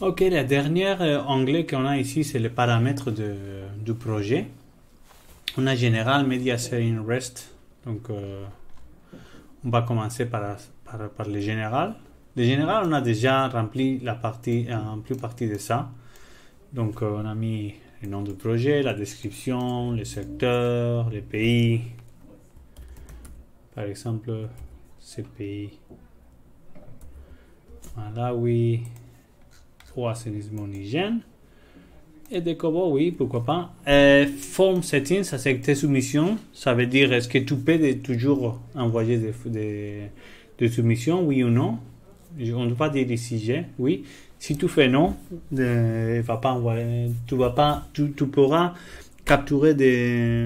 Ok, la dernière onglet qu'on a ici, c'est les paramètres du projet. On a Général, Media Sharing, Rest. Donc, on va commencer par le général. Le général, on a déjà rempli la partie, plus partie de ça. Donc, on a mis le nom du projet, la description, le secteur, les pays. Par exemple, ces pays. Malawi, ou assainissement hygiène. Et des Kobo, oui, pourquoi pas. Form settings, ça c'est tes soumissions. Ça veut dire est-ce que tu peux toujours envoyer des soumissions, oui ou non. On ne va pas dire ici j'ai, oui. Si tu fais non, va pas envoyer, tu pourras capturer des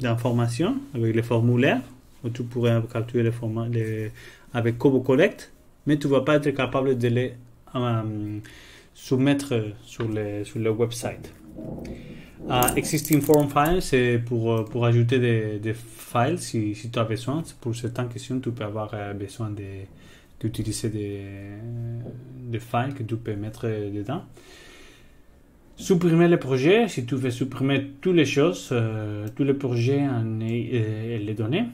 informations avec les formulaires, ou tu pourrais capturer les formulaires avec Kobo Collect, mais tu ne vas pas être capable de les soumettre sur le website. Existing form files, c'est pour ajouter des files si tu as besoin. Pour certaines questions, tu peux avoir besoin d'utiliser des files que tu peux mettre dedans. Supprimer le projet, si tu veux supprimer toutes les choses, tous les projets et les données.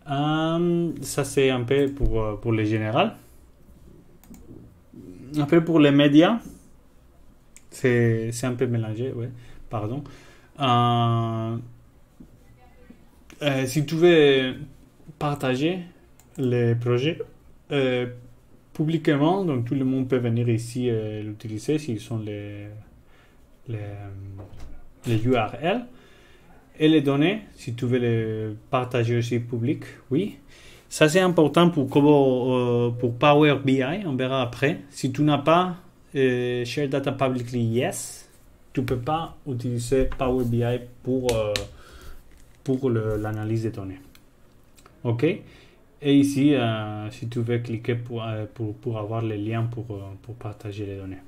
Ça, c'est un peu pour le général. Après, pour les médias, c'est un peu mélangé, ouais, pardon. Si tu veux partager les projets publiquement, donc tout le monde peut venir ici l'utiliser s'ils sont les URL. Et les données, si tu veux les partager aussi public, oui. Ça, c'est important pour Power BI, on verra après. Si tu n'as pas Share Data Publicly Yes, tu ne peux pas utiliser Power BI pour l'analyse des données. OK? Et ici, si tu veux cliquer pour avoir les liens pour partager les données.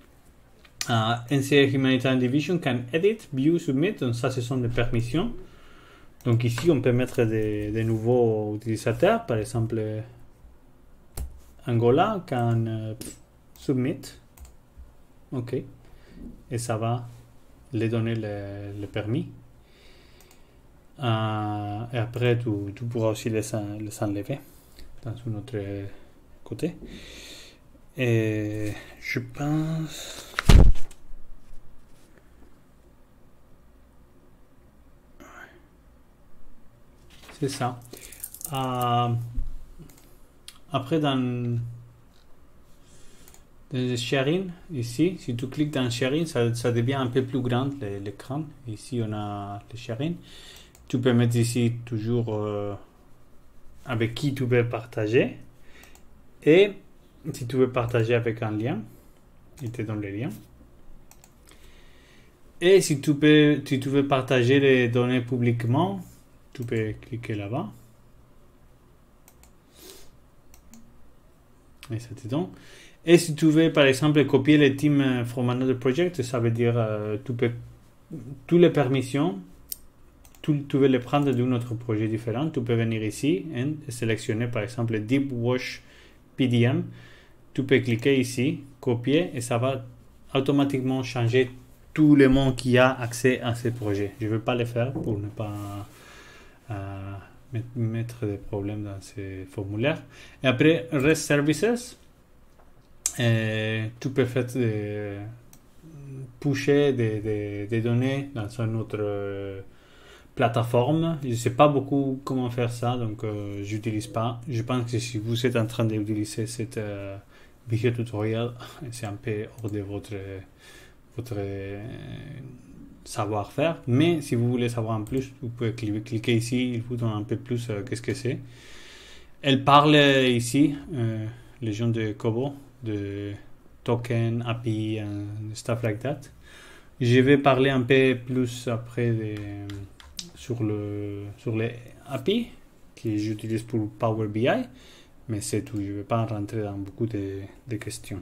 NCA Humanitarian Division can edit, view, submit. Donc ça, ce sont des permissions. Donc ici, on peut mettre des nouveaux utilisateurs. Par exemple, Angola can submit. OK. Et ça va les donner le permis. Et après, tu pourras aussi les enlever dans un autre côté. Et je pense... C'est ça. Après, dans le sharing, ici, si tu cliques dans sharing, ça devient un peu plus grand l'écran. Ici, on a le sharing. Tu peux mettre ici toujours avec qui tu veux partager. Et si tu veux partager avec un lien, il te donne le lien. Et si tu veux partager les données publiquement, tu peux cliquer là-bas. Et ça te donne. Et si tu veux, par exemple, copier les teams from another project, ça veut dire tu peux toutes les permissions, tu veux les prendre d'un autre projet différent. Tu peux venir ici et sélectionner, par exemple, Deep Wash PDM. Tu peux cliquer ici, copier, et ça va automatiquement changer tout le monde qui a accès à ce projet. Je ne veux pas le faire pour ne pas mettre des problèmes dans ces formulaires. Et après, REST Services, tu peux faire pusher des données dans une autre plateforme. Je ne sais pas beaucoup comment faire ça, donc j'utilise pas. Je pense que si vous êtes en train d'utiliser cette vidéo tutoriel, c'est un peu hors de votre savoir-faire, mais si vous voulez savoir en plus, vous pouvez cliquer ici, il vous donne un peu plus qu'est-ce que c'est. Elle parle ici, les gens de Kobo, de token, API, stuff like that. Je vais parler un peu plus après sur les API que j'utilise pour Power BI, mais c'est tout, je ne vais pas rentrer dans beaucoup de questions.